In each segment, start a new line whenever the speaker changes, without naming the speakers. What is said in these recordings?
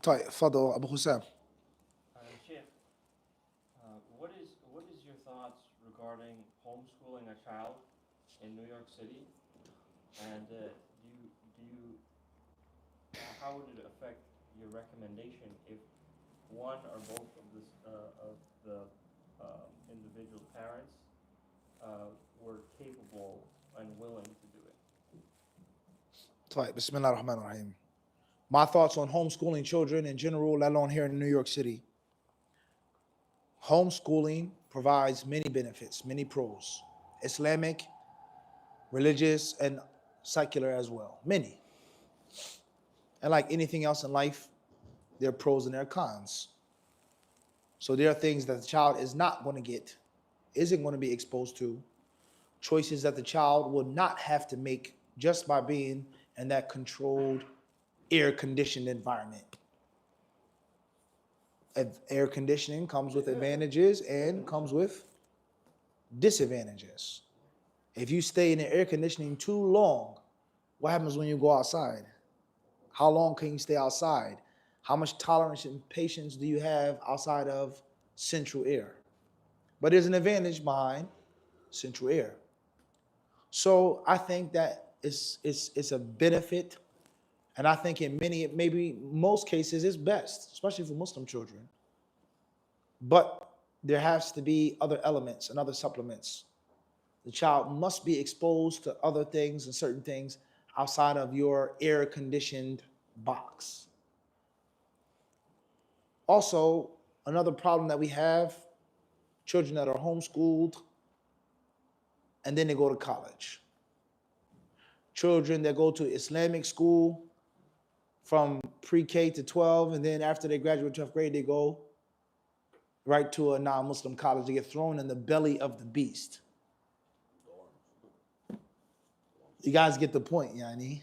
طيب تفضل أبو حسام.
Sheikh, what is your thoughts regarding homeschooling a child in New York City, and how would it affect your recommendation if one or both of the individual parents were capable and willing to do it?
طيب بسم الله الرحمن الرحيم. My thoughts on homeschooling children in general, let alone here in New York City. Homeschooling provides many benefits, many pros. Islamic, religious, and secular as well. Many. And like anything else in life, there are pros and there are cons. So there are things that the child is not going to get, isn't going to be exposed to, choices that the child will not have to make just by being in that controlled, air-conditioned environment. Air conditioning comes with advantages and comes with disadvantages. If you stay in the air conditioning too long, what happens when you go outside? How long can you stay outside? How much tolerance and patience do you have outside of central air? But there's an advantage behind central air. So I think that it's a benefit, and I think in many, maybe most cases, it's best, especially for Muslim children. But there has to be other elements and other supplements. The child must be exposed to other things and certain things outside of your air-conditioned box. Also, another problem that we have, children that are homeschooled and then they go to college. Children that go to Islamic school from pre-K to 12, and then after they graduate 12th grade, they go right to a non-Muslim college. They get thrown in the belly of the beast. You guys get the point, Yani.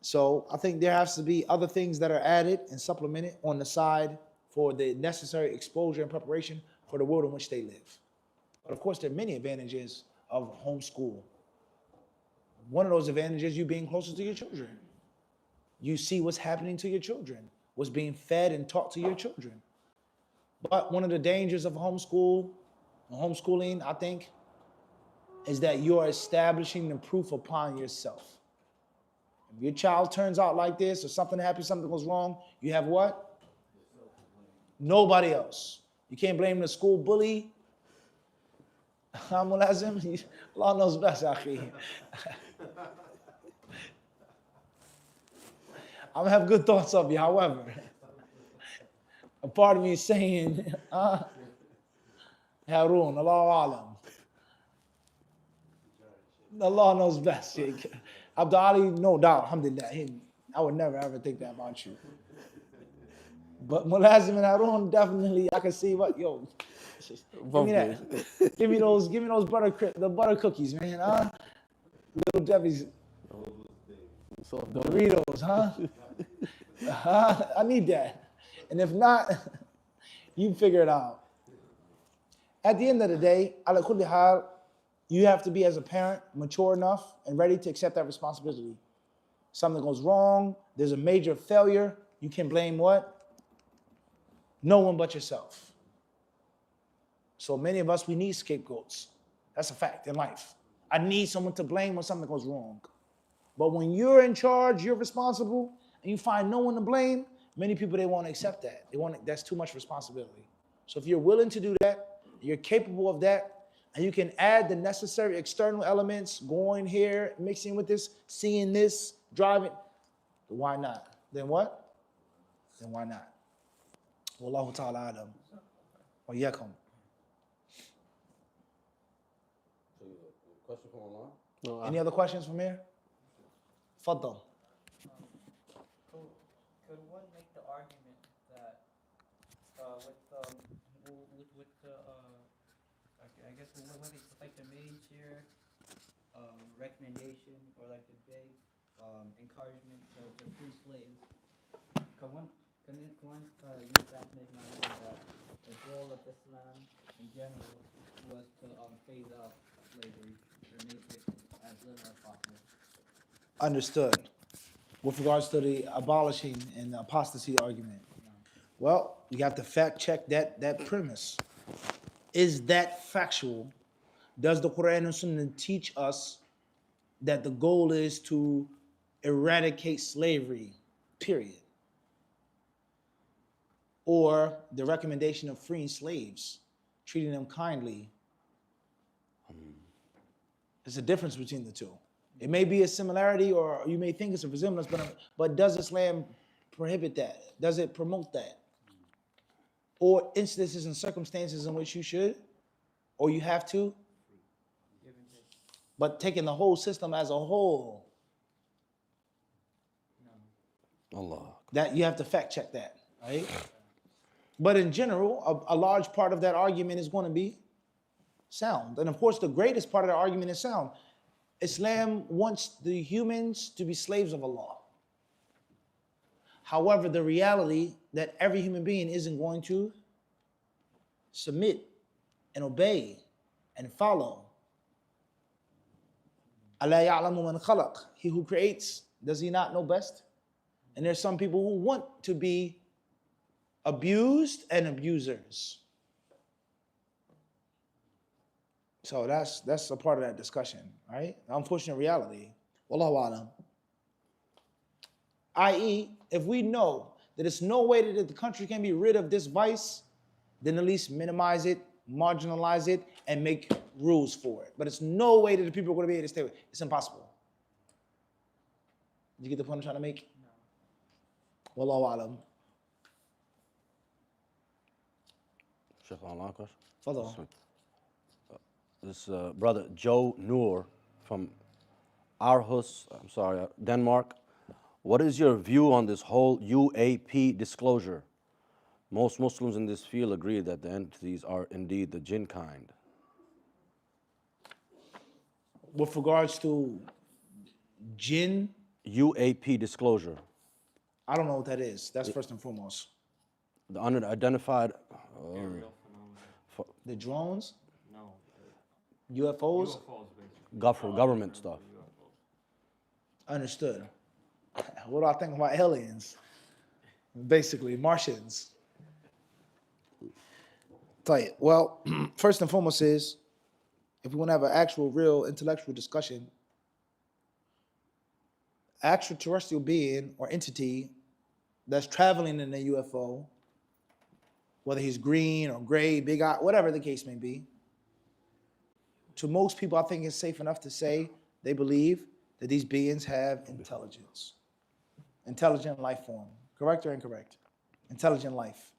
So I think there has to be other things that are added and supplemented on the side for the necessary exposure and preparation for the world in which they live. But of course, there are many advantages of homeschool. One of those advantages is you being closer to your children. You see what's happening to your children, what's being fed and taught to your children. But one of the dangers of homeschooling, I think, is that you are establishing the proof upon yourself. If your child turns out like this, or something happens, something goes wrong, you have what? Nobody else. You can't blame the school bully. Allah knows best, akhi. I'm gonna have good thoughts of you, however. A part of me is saying, Harun, Allah Alam. Allah knows best, Sheikh. Abdul Ali, no doubt, alhamdulillah. I would never ever think that about you. But Mulazim and Harun, definitely, I can see what, yo, give me that. give me those the butter cookies, man. Little Debbie's Doritos, I need that. And if not, you figure it out. At the end of the day, ala kulli hal, you have to be, as a parent, mature enough and ready to accept that responsibility. Something goes wrong, there's a major failure, you can blame what? No one but yourself. So many of us, we need scapegoats. That's a fact in life. I need someone to blame when something goes wrong. But when you're in charge, you're responsible, and you find no one to blame, many people, they won't accept that. That's too much responsibility. So if you're willing to do that, you're capable of that, and you can add the necessary external elements, going here, mixing with this, seeing this, driving, then why not? Then what? Then why not? Wallahu ta'ala alam. Wa yakum.
Question from online?
No, any other questions from here? Faddal.
Could one make the argument that I guess what is like the main chair recommendation or like the big encouragement to free slaves? Can one use that to make an argument that the goal of Islam in general was to phase out slavery or make it as little as possible?
Understood. with regards to the abolishing and the apostasy argument? Well, you have to fact check that premise. Is that factual? Does the Quran and Sunnah teach us that the goal is to eradicate slavery, period? Or the recommendation of freeing slaves, treating them kindly? There's a difference between the two. It may be a similarity, or you may think it's a resemblance, but does Islam prohibit that? Does it promote that? Or instances and circumstances in which you should, or you have to, but taking the whole system as a whole,
Allah.
that you have to fact check that, right? But in general, a large part of that argument is going to be sound. And of course, the greatest part of the argument is sound. Islam wants the humans to be slaves of Allah. However, the reality that every human being isn't going to submit and obey and follow. أَلَا يَعْلَمُ مَنْ خَلَقَ. He who creates, does he not know best? And there's some people who want to be abused and abusers. So that's a part of that discussion, right? The unfortunate reality. Wallahu alam. I.e., if we know that there's no way that the country can be rid of this vice, then at least minimize it, marginalize it, and make rules for it. But it's no way that the people are going to be able to stay with it. It's impossible. Did you get the point I'm trying to make? No. Wallahu alam.
Sheikh, online question?
Fadal.
This brother Joe Noor from Denmark. What is your view on this whole UAP disclosure? Most Muslims in this field agree that the entities are indeed the jinn kind.
With regards to jinn,
UAP disclosure.
I don't know what that is. That's first and foremost.
The unidentified
Aerial phenomena.
The drones,
No.
UFOs,
UFOs, basically.
government stuff.
UFOs.
understood. What do I think about aliens? Basically, Martians. Tight. Well, first and foremost is, if we want to have an actual, real intellectual discussion, extraterrestrial being or entity that's traveling in a UFO, whether he's green or gray, big eye, whatever the case may be, to most people, I think it's safe enough to say they believe that these beings have intelligence. Intelligent life form. Correct or incorrect? Intelligent life.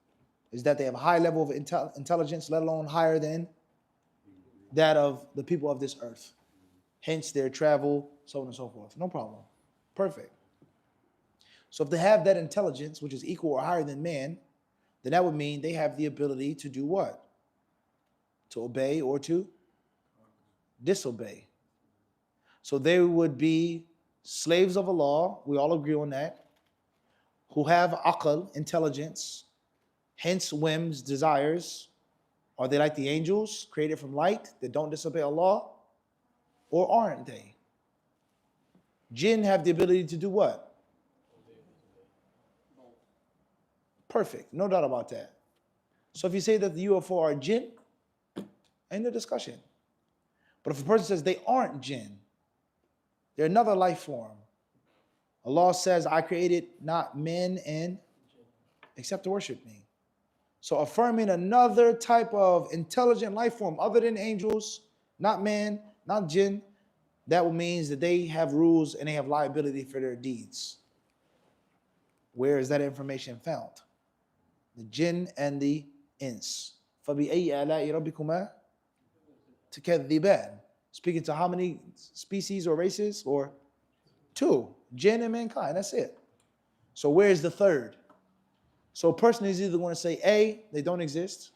Is that they have a high level of intelligence, let alone higher than that of the people of this earth. Hence their travel, so on and so forth. No problem. Perfect. So if they have that intelligence, which is equal or higher than man, then that would mean they have the ability to do what? To obey or to disobey. So they would be slaves of Allah, we all agree on that, who have aql, intelligence, hence whims, desires. Are they like the angels, created from light, that don't disobey Allah? Or aren't they? Jinn have the ability to do what? Perfect, no doubt about that. So if you say that the UFO are jinn, end the discussion. But if a person says they aren't jinn, they're another life form. Allah says, I created not men and except to worship me. So affirming another type of intelligent life form other than angels, not man, not jinn, that means that they have rules and they have liability for their deeds. Where is that information found? The jinn and the ins. فَبِأَيِّ آلَاءِ رَبِّكُمَا تُكَذِّبَانِ. Speaking to how many species or races? Or two, jinn and mankind, that's it. So where's the third? So a person is either going to say A, they don't exist.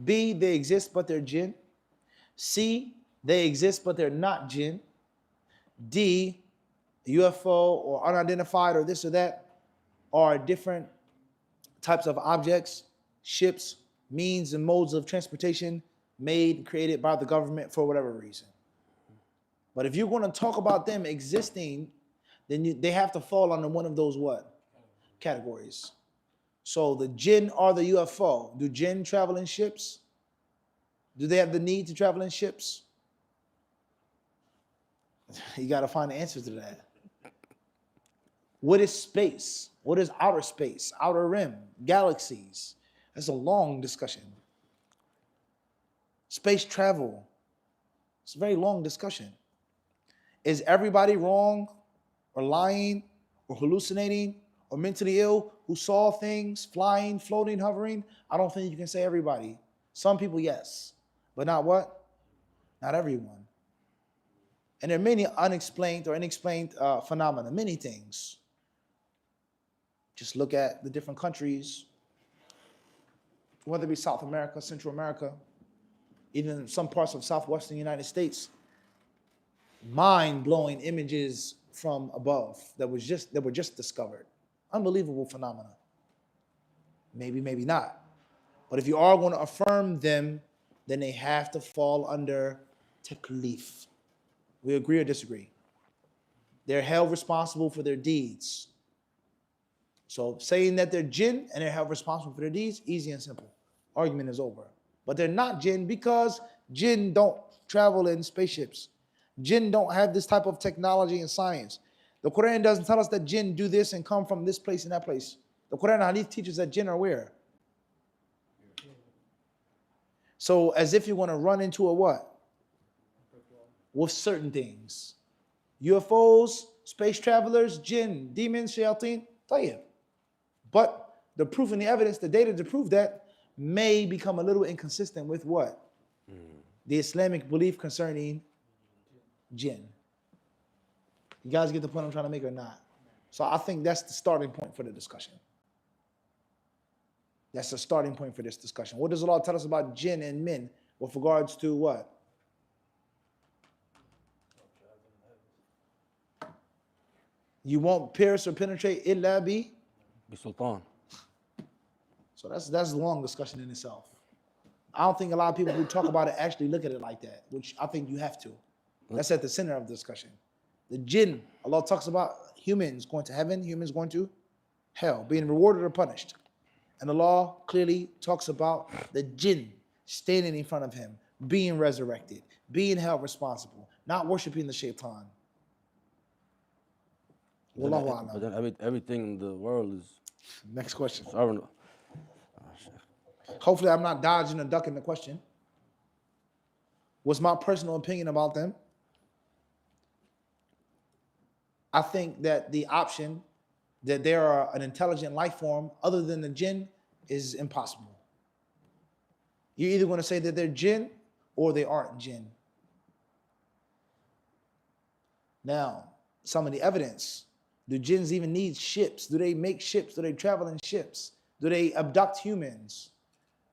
B, they exist but they're jinn. C, they exist but they're not jinn. D, UFO or unidentified or this or that are different types of objects, ships, means and modes of transportation made, created by the government for whatever reason. But if you're going to talk about them existing, then they have to fall under one of those what? Categories. So the jinn are the UFO. Do jinn travel in ships? Do they have the need to travel in ships? You got to find the answers to that. What is space? What is outer space? Outer rim? Galaxies? That's a long discussion. Space travel. It's a very long discussion. Is everybody wrong or lying or hallucinating or mentally ill who saw things flying, floating, hovering? I don't think you can say everybody. Some people, yes. But not what? Not everyone. And there are many unexplained or unexplained phenomena, many things. Just look at the different countries, whether it be South America, Central America, even some parts of southwestern United States. Mind-blowing images from above that were just discovered. Unbelievable phenomena. Maybe, maybe not. But if you are going to affirm them, then they have to fall under taklif. We agree or disagree? They're held responsible for their deeds. So saying that they're jinn and they're held responsible for their deeds, easy and simple. Argument is over. But they're not jinn because jinn don't travel in spaceships. Jinn don't have this type of technology and science. The Quran doesn't tell us that jinn do this and come from this place and that place. The Quran and Hadith teaches that jinn are where? So as if you want to run into a what? With certain things. UFOs, space travelers, jinn, demons, shayateen, tayyib. But the proof and the evidence, the data to prove that may become a little inconsistent with what? The Islamic belief concerning jinn. You guys get the point I'm trying to make or not? So I think that's the starting point for the discussion. That's the starting point for this discussion. What does Allah tell us about jinn and men with regards to what? You won't pierce or penetrate illa bi
Sultan.
So that's a long discussion in itself. I don't think a lot of people who talk about it actually look at it like that, which I think you have to. That's at the center of the discussion. The jinn, Allah talks about humans going to heaven, humans going to hell, being rewarded or punished. And the law clearly talks about the jinn standing in front of him, being resurrected, being held responsible, not worshiping the shaitan. Wallahu a'lam.
But then everything in the world is
Next question.
sovereign.
Hopefully I'm not dodging or ducking the question. What's my personal opinion about them? I think that the option that they are an intelligent life form other than the jinn is impossible. You're either going to say that they're jinn or they aren't jinn. Now, some of the evidence. Do jinns even need ships? Do they make ships? Do they travel in ships? Do they abduct humans?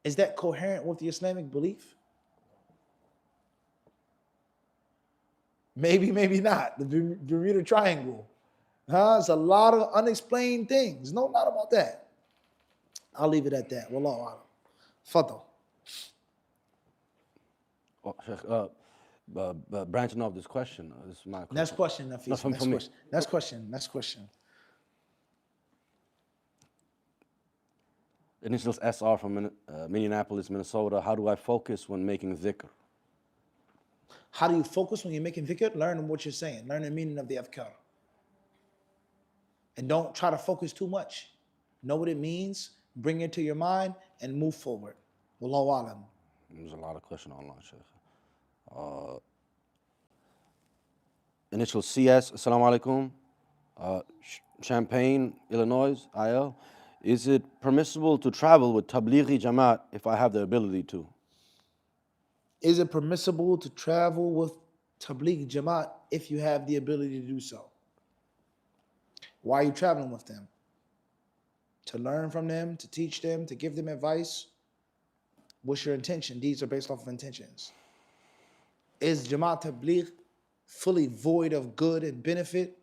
Is that coherent with the Islamic belief? Maybe, maybe not. The Bermuda Triangle. It's a lot of unexplained things. No doubt about that. I'll leave it at that. Wallahu a'lam. Fadl.
Oh, Sheikh, branching off this question, this is my question.
Next question, Nafis.
No, from
Next
me.
question. Next question. Next question.
Initials SR from Minneapolis, Minnesota. How do I focus when making dhikr?
How do you focus when you're making dhikr? Learn what you're saying. Learn the meaning of the afkar. And don't try to focus too much. Know what it means, bring it to your mind, and move forward. Wallahu a'lam.
There's a lot of questions online, Sheikh. Initial CS, Assalamu alaikum. Champaign, Illinois, IL. Is it permissible to travel with Tablighi Jamaat if I have the ability to?
Is it permissible to travel with Tabligh Jamaat if you have the ability to do so? Why are you traveling with them? To learn from them, to teach them, to give them advice? What's your intention? These are based off of intentions. Is Jamaat Tabligh fully void of good and benefit?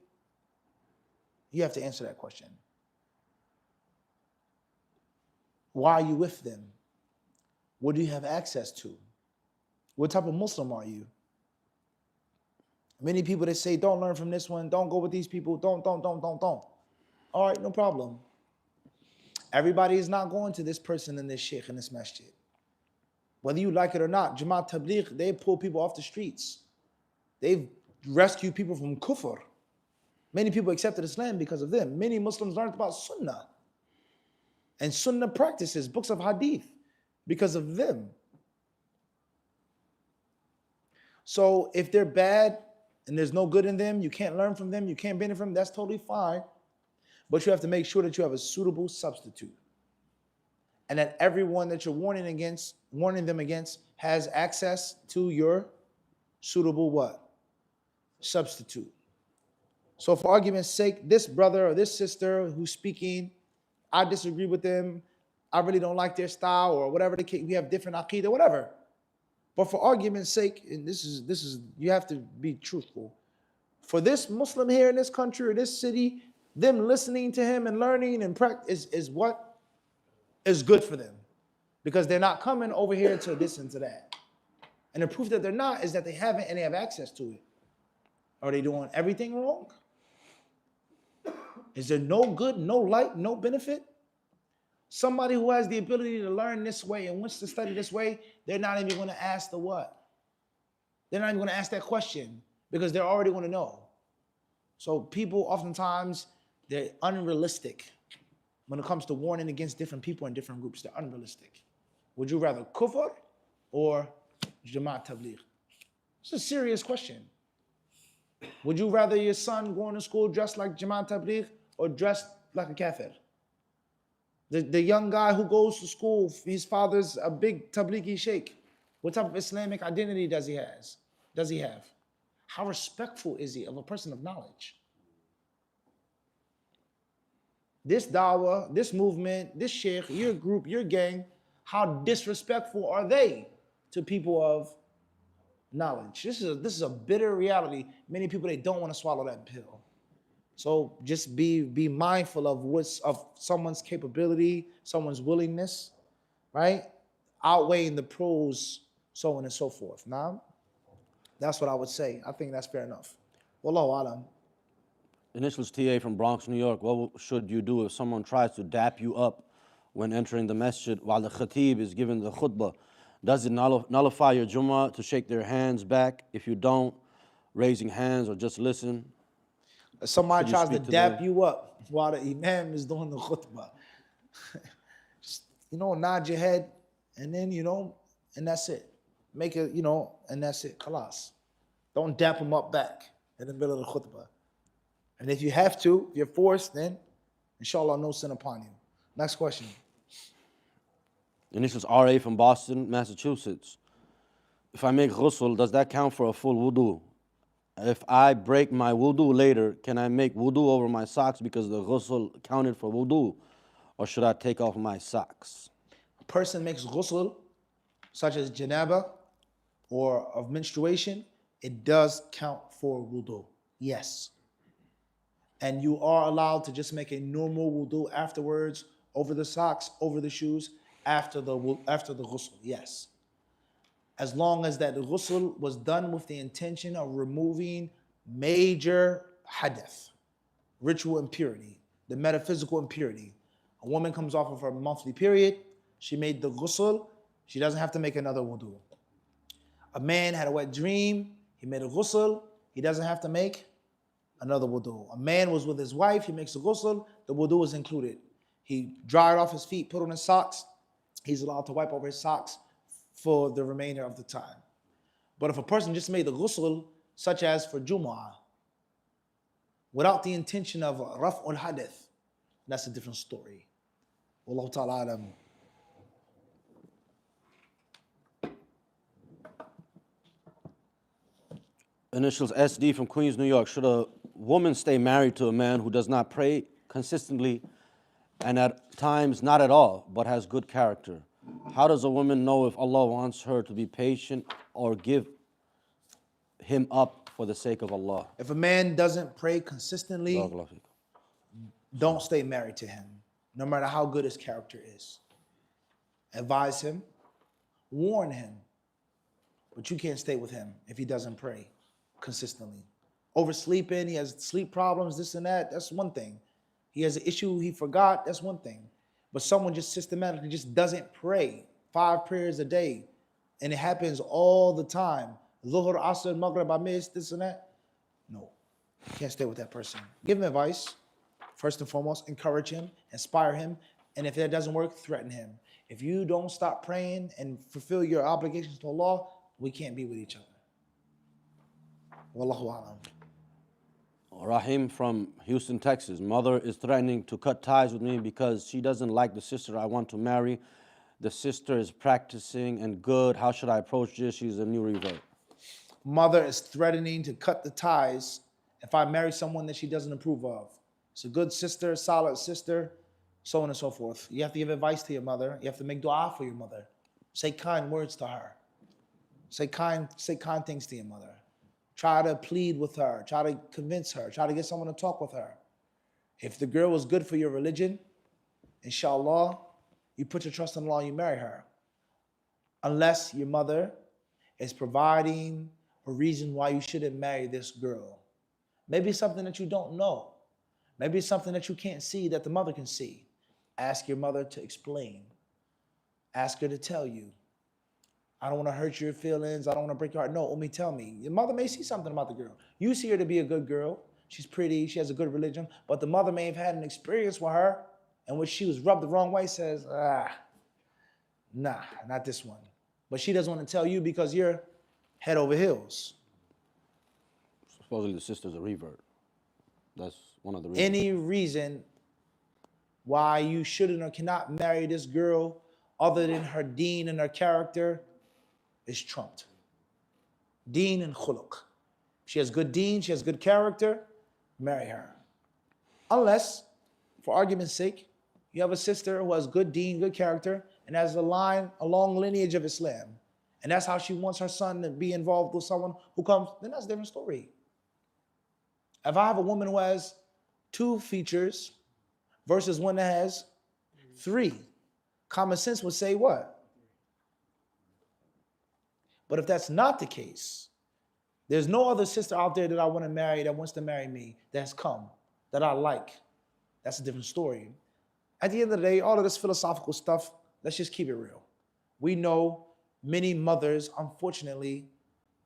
You have to answer that question. Why are you with them? What do you have access to? What type of Muslim are you? Many people that say, don't learn from this one, don't go with these people, don't. All right, no problem. Everybody is not going to this person and this sheikh in this masjid. Whether you like it or not, Jamaat Tabligh, they pull people off the streets. They've rescued people from kufr. Many people accepted Islam because of them. Many Muslims learned about Sunnah and Sunnah practices, books of Hadith, because of them. So if they're bad and there's no good in them, you can't learn from them, you can't benefit from them, that's totally fine. But you have to make sure that you have a suitable substitute. And that everyone that you're warning them against has access to your suitable what? Substitute. So for argument's sake, this brother or this sister who's speaking, I disagree with them, I really don't like their style or whatever the case, we have different aqeedah, whatever. But for argument's sake, and this is you have to be truthful. For this Muslim here in this country or this city, them listening to him and learning and practice is what is good for them. Because they're not coming over here to this and to that. And the proof that they're not is that they haven't and they have access to it. Are they doing everything wrong? Is there no good, no light, no benefit? Somebody who has the ability to learn this way and wants to study this way, they're not even going to ask the what? They're not even going to ask that question because they're already going to know. So people oftentimes, they're unrealistic when it comes to warning against different people in different groups. They're unrealistic. Would you rather kufr or Jamaat Tabligh? It's a serious question. Would you rather your son going to school dressed like Jamaat Tabligh or dressed like a kafir? The young guy who goes to school, his father's a big Tablighi sheikh. What type of Islamic identity does he have? How respectful is he of a person of knowledge? This dawah, this movement, this sheikh, your group, your gang, how disrespectful are they to people of knowledge? This is a bitter reality. Many people, they don't want to swallow that pill. So just be mindful of someone's capability, someone's willingness, right? Outweighing the pros, so on and so forth. Now, that's what I would say. I think that's fair enough. Wallahu alam.
Initials TA from Bronx, New York. What should you do if someone tries to dap you up when entering the masjid while the khatib is giving the khutbah? Does it nullify your Jummah to shake their hands back? If you don't, raising hands or just listen?
Somebody tries to dap you up while the imam is doing the khutbah. Just, nod your head and then, and that's it. Make it, and that's it. Khalas. Don't dap them up back in the middle of the khutbah. And if you have to, if you're forced, then inshallah, no sin upon you. Next question.
Initials RA from Boston, Massachusetts. If I make ghusl, does that count for a full wudu? If I break my wudu later, can I make wudu over my socks because the ghusl counted for wudu? Or should I take off my socks?
A person makes ghusl, such as janaba or of menstruation, it does count for wudu. Yes. And you are allowed to just make a normal wudu afterwards, over the socks, over the shoes, after the ghusl. Yes. As long as that ghusl was done with the intention of removing major hadith, ritual impurity, the metaphysical impurity. A woman comes off of her monthly period, she made the ghusl, she doesn't have to make another wudu. A man had a wet dream, he made a ghusl, he doesn't have to make another wudu. A man was with his wife, he makes a ghusl, the wudu is included. He dried off his feet, put on his socks, he's allowed to wipe over his socks for the remainder of the time. But if a person just made the ghusl, such as for Jumu'ah, without the intention of raf'ul hadith, that's a different story. Wallahu ta'ala alam.
Initials SD from Queens, New York. Should a woman stay married to a man who does not pray consistently and at times not at all, but has good character? How does a woman know if Allah wants her to be patient or give him up for the sake of Allah?
If a man doesn't pray consistently, don't stay married to him, no matter how good his character is. Advise him, warn him, but you can't stay with him if he doesn't pray consistently. oversleeping, he has sleep problems, this and that, that's one thing. He has an issue he forgot, that's one thing. But someone just systematically just doesn't pray 5 prayers a day, and it happens all the time. Dhuhr, Asr, Maghrib, I missed, this and that. No, you can't stay with that person. Give him advice. First and foremost, encourage him, inspire him, and if that doesn't work, threaten him. If you don't stop praying and fulfill your obligations to Allah, we can't be with each other. Wallahu a'lam.
Rahim from Houston, Texas. Mother is threatening to cut ties with me because she doesn't like the sister I want to marry. The sister is practicing and good. How should I approach this? She's a new revert.
Mother is threatening to cut the ties if I marry someone that she doesn't approve of. It's a good sister, solid sister, so on and so forth. You have to give advice to your mother. You have to make dua for your mother. Say kind words to her. Say kind things to your mother. Try to plead with her. Try to convince her. Try to get someone to talk with her. If the girl is good for your religion, inshallah, you put your trust in Allah, you marry her. Unless your mother is providing a reason why you shouldn't marry this girl. Maybe it's something that you don't know. Maybe it's something that you can't see that the mother can see. Ask your mother to explain. Ask her to tell you. I don't want to hurt your feelings. I don't want to break your heart. No, Ummi, tell me. Your mother may see something about the girl. You see her to be a good girl. She's pretty. She has a good religion. But the mother may have had an experience with her in which she was rubbed the wrong way, says, nah, not this one. But she doesn't want to tell you because you're head over heels.
Supposedly the sister's a revert. That's one of the reasons.
Any reason why you shouldn't or cannot marry this girl other than her deen and her character is trumped. Deen and khuluq. She has good deen, she has good character, marry her. Unless, for argument's sake, you have a sister who has good deen, good character, and has a long lineage of Islam. And that's how she wants her son to be involved with someone who comes, then that's a different story. If I have a woman who has 2 features versus one that has 3, common sense would say what? But if that's not the case, there's no other sister out there that I want to marry that wants to marry me that's come, that I like. That's a different story. At the end of the day, all of this philosophical stuff, let's just keep it real. We know many mothers, unfortunately,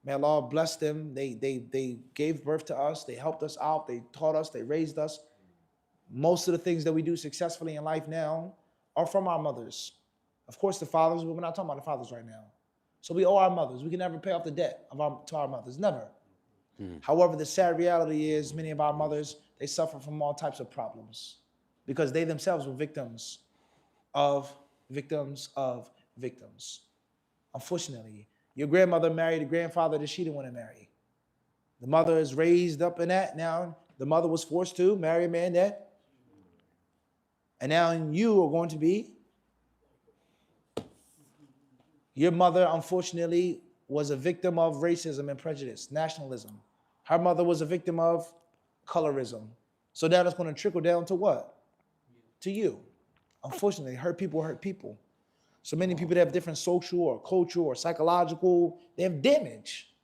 may Allah bless them, they gave birth to us, they helped us out, they taught us, they raised us. Most of the things that we do successfully in life now are from our mothers. Of course, the fathers, but we're not talking about the fathers right now. So we owe our mothers. We can never pay off the debt to our mothers, never. However, the sad reality is many of our mothers, they suffer from all types of problems because they themselves were victims of victims. Unfortunately, your grandmother married a grandfather that she didn't want to marry. The mother is raised up in that. Now, the mother was forced to marry a man that. And now you are going to be. Your mother, unfortunately, was a victim of racism and prejudice, nationalism. Her mother was a victim of colorism. So now that's going to trickle down to what? To you. Unfortunately, hurt people. So many people that have different social or cultural or psychological, they have damage,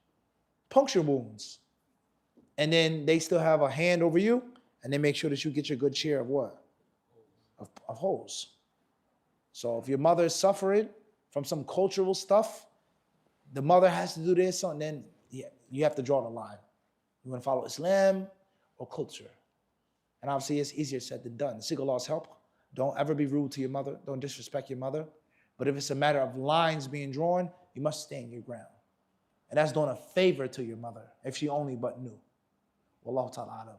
puncture wounds. And then they still have a hand over you, and they make sure that you get your good share of what? Of holes. So if your mother is suffering from some cultural stuff, the mother has to do this, and then you have to draw the line. You want to follow Islam or culture? And obviously it's easier said than done. Seek Allah's help. Don't ever be rude to your mother. Don't disrespect your mother. But if it's a matter of lines being drawn, you must stand your ground. And that's doing a favor to your mother if she only but knew. Wallahu ta'ala alam.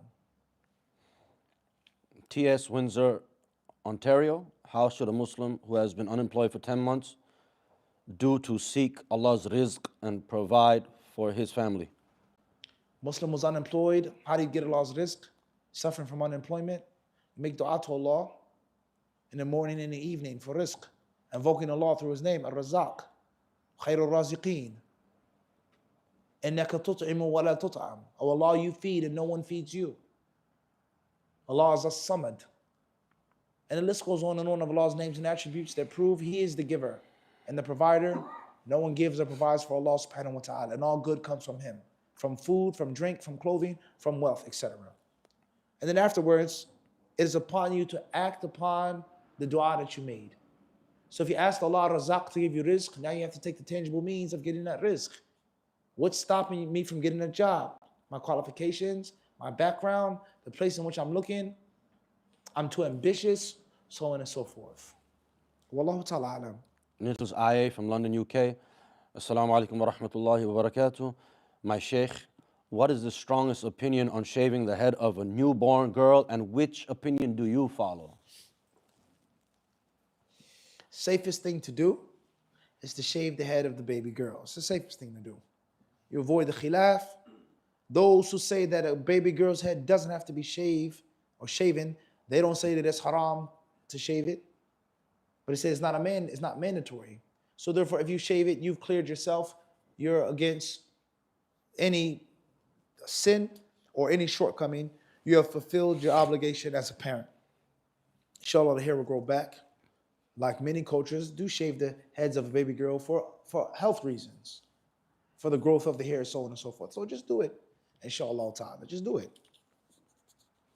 T.S. Windsor, Ontario. How should a Muslim who has been unemployed for 10 months do to seek Allah's rizq and provide for his family?
Muslim was unemployed. How do you get Allah's rizq? Suffering from unemployment. You make dua to Allah in the morning and the evening for rizq. Invoking Allah through His name, Ar-Razzaq, Khairul Raziqeen. Innaka tut'imu wa la tut'am. Oh Allah, you feed and no one feeds you. Allah is as-Samad. And the list goes on and on of Allah's names and attributes that prove He is the giver and the provider. No one gives or provides for Allah subhanahu wa ta'ala, and all good comes from Him. from food, from drink, from clothing, from wealth, etc. And then afterwards, it is upon you to act upon the dua that you made. So if you ask Allah Razaq to give you rizq, now you have to take the tangible means of getting that rizq. What's stopping me from getting a job? My qualifications, my background, the place in which I'm looking, I'm too ambitious, so on and so forth. Wallahu ta'ala alam.
Nicholas IA from London, UK. Assalamu alaikum wa rahmatullahi wa barakatuh. My Sheikh, what is the strongest opinion on shaving the head of a newborn girl, and which opinion do you follow?
Safest thing to do is to shave the head of the baby girl. It's the safest thing to do. You avoid the khilaf. Those who say that a baby girl's head doesn't have to be shaved or shaven, they don't say that it's haram to shave it. But it says it's not mandatory. So therefore, if you shave it, you've cleared yourself. You're against any sin or any shortcoming. You have fulfilled your obligation as a parent. Inshallah, the hair will grow back. Like many cultures do shave the heads of a baby girl for health reasons, for the growth of the hair, so on and so forth. So just do it. Inshallah ta'ala. Just do it.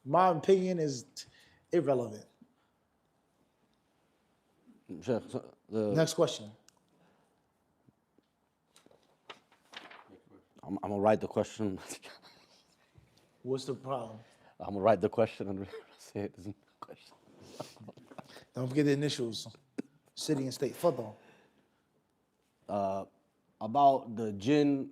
My opinion is irrelevant.
Sheikh,
Next question.
I'm gonna write the question.
What's the problem?
I'm gonna write the question and say it isn't a question.
Don't forget the initials. City and state. Fadal.
About the jinn,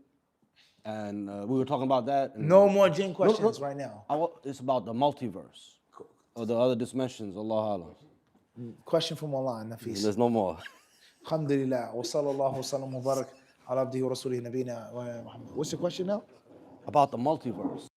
and we were talking about that. And
No more jinn questions right now.
It's about the multiverse or the other dimensions. Allah Alam.
Question from online, Nafis.
There's no more.
Alhamdulillah. Wa sallallahu wa sallam wa barak ala abdihi wa rasulih nabina wa Muhammad. What's the question now?
About the multiverse.